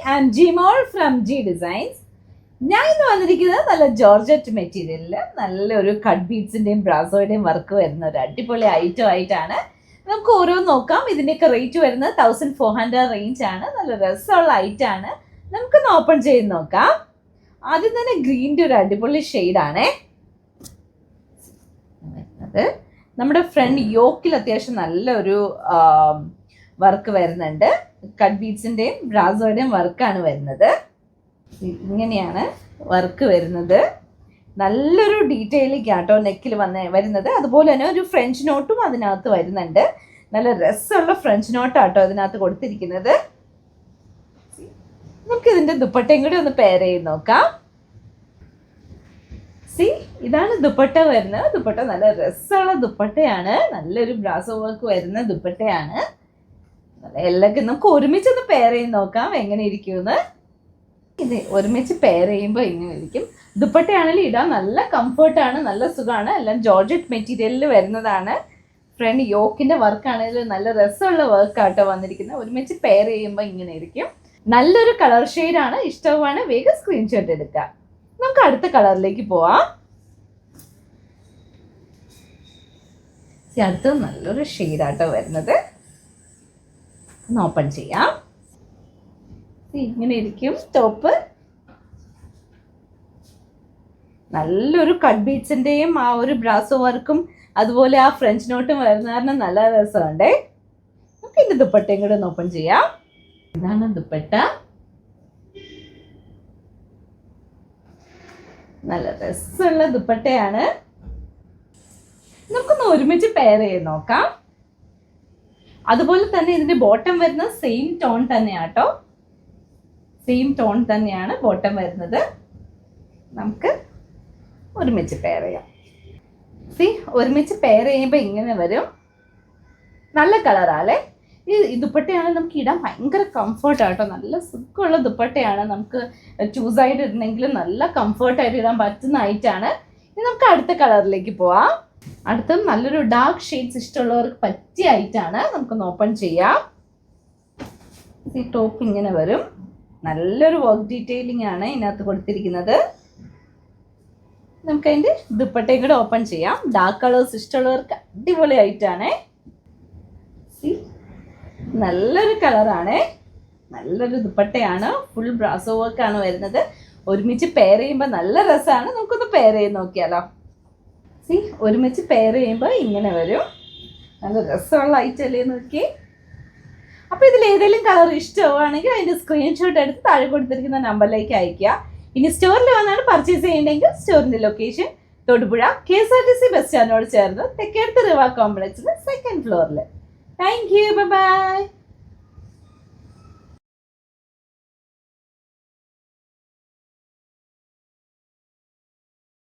I'm Gmol from G Designs. ഞാൻ ഇന്ന് വന്നിരിക്കുന്നത് നല്ല ജോർജറ്റ് മെറ്റീരിയലിൽ നല്ലൊരു കട്ട് ബീഡ്സിൻ്റെയും ബ്രാസോയുടെയും വർക്ക് വരുന്ന ഒരു അടിപൊളി ഐറ്റം ആയിട്ടാണ്. നമുക്ക് ഓരോന്ന് നോക്കാം. ഇതിൻ്റെയൊക്കെ റേറ്റ് വരുന്നത് 1400 റേഞ്ച് ആണ്. നല്ല രസമുള്ള ഐറ്റം ആണ്. നമുക്കൊന്ന് ഓപ്പൺ ചെയ്ത് നോക്കാം. ആദ്യം തന്നെ ഗ്രീൻ്റെ ഒരു അടിപൊളി ഷെയ്ഡാണേ. അത് നമ്മുടെ ഫ്രണ്ട് യോക്കിൽ അത്യാവശ്യം നല്ലൊരു വർക്ക് വരുന്നുണ്ട്. കട്ട് ബീഡ്സിൻ്റെയും ബ്രാസോയുടെയും വർക്കാണ് വരുന്നത്. ഇങ്ങനെയാണ് വർക്ക് വരുന്നത്. നല്ലൊരു ഡീറ്റെയിലിംഗ് ആട്ടോ നെക്കിൽ വരുന്നത്. അതുപോലെ തന്നെ ഒരു ഫ്രഞ്ച് നോട്ടും അതിനകത്ത് വരുന്നുണ്ട്. നല്ല രസമുള്ള ഫ്രഞ്ച് നോട്ടാട്ടോ അതിനകത്ത് കൊടുത്തിരിക്കുന്നത്. നമുക്ക് ഇതിൻ്റെ ദുപ്പട്ടയും കൂടി ഒന്ന് പെയർ ചെയ്ത് നോക്കാം. ഇതാണ് ദുപ്പട്ട വരുന്നത്. ദുപ്പട്ട നല്ല രസമുള്ള ദുപ്പട്ടയാണ്. നല്ലൊരു ബ്രാസോ വർക്ക് വരുന്ന ദുപ്പട്ടയാണ്. എല്ലാം നമുക്ക് ഒരുമിച്ചൊന്ന് പെയർ ചെയ്ത് നോക്കാം എങ്ങനെ ഇരിക്കുമെന്ന്. ഇത് ഒരുമിച്ച് പെയർ ചെയ്യുമ്പോൾ ഇങ്ങനെ ഇരിക്കും. ദുപ്പട്ടയാണെങ്കിലും ഇടാൻ നല്ല കംഫർട്ടാണ്, നല്ല സുഖമാണ്. എല്ലാം ജോർജറ്റ് മെറ്റീരിയലിൽ വരുന്നതാണ്. ഫ്രണ്ട് യോക്കിൻ്റെ വർക്കാണെങ്കിലും നല്ല രസമുള്ള വർക്കാട്ടോ വന്നിരിക്കുന്നത്. ഒരുമിച്ച് പെയർ ചെയ്യുമ്പോൾ ഇങ്ങനെ ഇരിക്കും. നല്ലൊരു കളർ ഷെയ്ഡാണ്. ഇഷ്ടമാണ്. വേഗം സ്ക്രീൻഷോട്ട് എടുക്കാം. നമുക്ക് അടുത്ത കളറിലേക്ക് പോവാം. അടുത്തത് നല്ലൊരു ഷെയ്ഡാട്ടോ വരുന്നത്. ഒന്ന് ഓപ്പൺ ചെയ്യാം. ഇങ്ങനെ ഇരിക്കും ടോപ്പ്. നല്ലൊരു കട്ട് ബീഡ്സിൻ്റെയും ആ ഒരു ബ്രാസോ വർക്കും അതുപോലെ ആ ഫ്രഞ്ച് നോട്ടും വരുന്ന കാരണം നല്ല രസമുണ്ടേ. നമുക്ക് ഇതിൻ്റെ ദുപ്പട്ടയും കൂടെ ഒന്ന് ഓപ്പൺ ചെയ്യാം. ഇതാണ് ദുപ്പട്ട. നല്ല രസമുള്ള ദുപ്പട്ടയാണ്. നമുക്കൊന്ന് ഒരുമിച്ച് പെയർ ചെയ്ത് നോക്കാം. അതുപോലെ തന്നെ ഇതിന്റെ ബോട്ടം വരുന്നത് സെയിം ടോൺ തന്നെയാട്ടോ. സെയിം ടോൺ തന്നെയാണ് ബോട്ടം വരുന്നത്. നമുക്ക് ഒരുമിച്ച് പെയർ ചെയ്യാം. ഒരുമിച്ച് പെയർ ചെയ്യുമ്പോൾ ഇങ്ങനെ വരും. നല്ല കളറാല്ലേ. ഈ ദുപ്പട്ടയാണ് നമുക്ക് ഇടാൻ ഭയങ്കര കംഫർട്ടാട്ടോ. നല്ല സുഖമുള്ള ദുപ്പട്ടയാണ്. നമുക്ക് ചൂസായിട്ട് ഇടണമെങ്കിലും നല്ല കംഫർട്ടായിട്ട് ഇടാൻ പറ്റുന്ന ഐറ്റാണ്. ഇനി നമുക്ക് അടുത്ത കളറിലേക്ക് പോവാം. അടുത്തത് നല്ലൊരു ഡാർക്ക് ഷെയ്ഡ്സ് ഇഷ്ടമുള്ളവർക്ക് പറ്റിയ ഐറ്റാണ്. നമുക്കൊന്ന് ഓപ്പൺ ചെയ്യാം. ഈ ടോപ്പ് ഇങ്ങനെ വരും. നല്ലൊരു വർക്ക് ഡീറ്റെയിലിംഗ് ആണ് ഇതിനകത്ത് കൊടുത്തിരിക്കുന്നത്. നമുക്ക് അതിൻ്റെ ദുപ്പട്ടയും കൂടെ ഓപ്പൺ ചെയ്യാം. ഡാർക്ക് കളേഴ്സ് ഇഷ്ടമുള്ളവർക്ക് അടിപൊളി ഐറ്റാണേ. നല്ലൊരു കളറാണേ. നല്ലൊരു ദുപ്പട്ടയാണ്. ഫുൾ ബ്രാസോ വർക്കാണ് വരുന്നത്. ഒരുമിച്ച് പെയർ ചെയ്യുമ്പോൾ നല്ല രസമാണ്. നമുക്കൊന്ന് പെയർ ചെയ്ത് നോക്കിയാലോ. ഒരുമിച്ച് പെയർ ചെയ്യുമ്പോൾ ഇങ്ങനെ വരും. നല്ല രസമുള്ള ഐറ്റം അല്ലേ നോക്കി. അപ്പോൾ ഇതിൽ ഏതെങ്കിലും കളർ ഇഷ്ടമാണെങ്കിൽ അതിൻ്റെ സ്ക്രീൻഷോട്ട് എടുത്ത് താഴെ കൊടുത്തിരിക്കുന്ന നമ്പറിലേക്ക് അയയ്ക്കുക. ഇനി സ്റ്റോറിൽ വന്നാണ് പർച്ചേസ് ചെയ്യേണ്ടെങ്കിൽ സ്റ്റോറിൻ്റെ ലൊക്കേഷൻ തൊടുപുഴ KSRTC ബസ് സ്റ്റാൻഡിനോട് ചേർന്ന് തെക്കേടത്ത് റിവ കോംപ്ലക്സിൽ 2nd ഫ്ലോറിൽ. Thank you. ബൈ.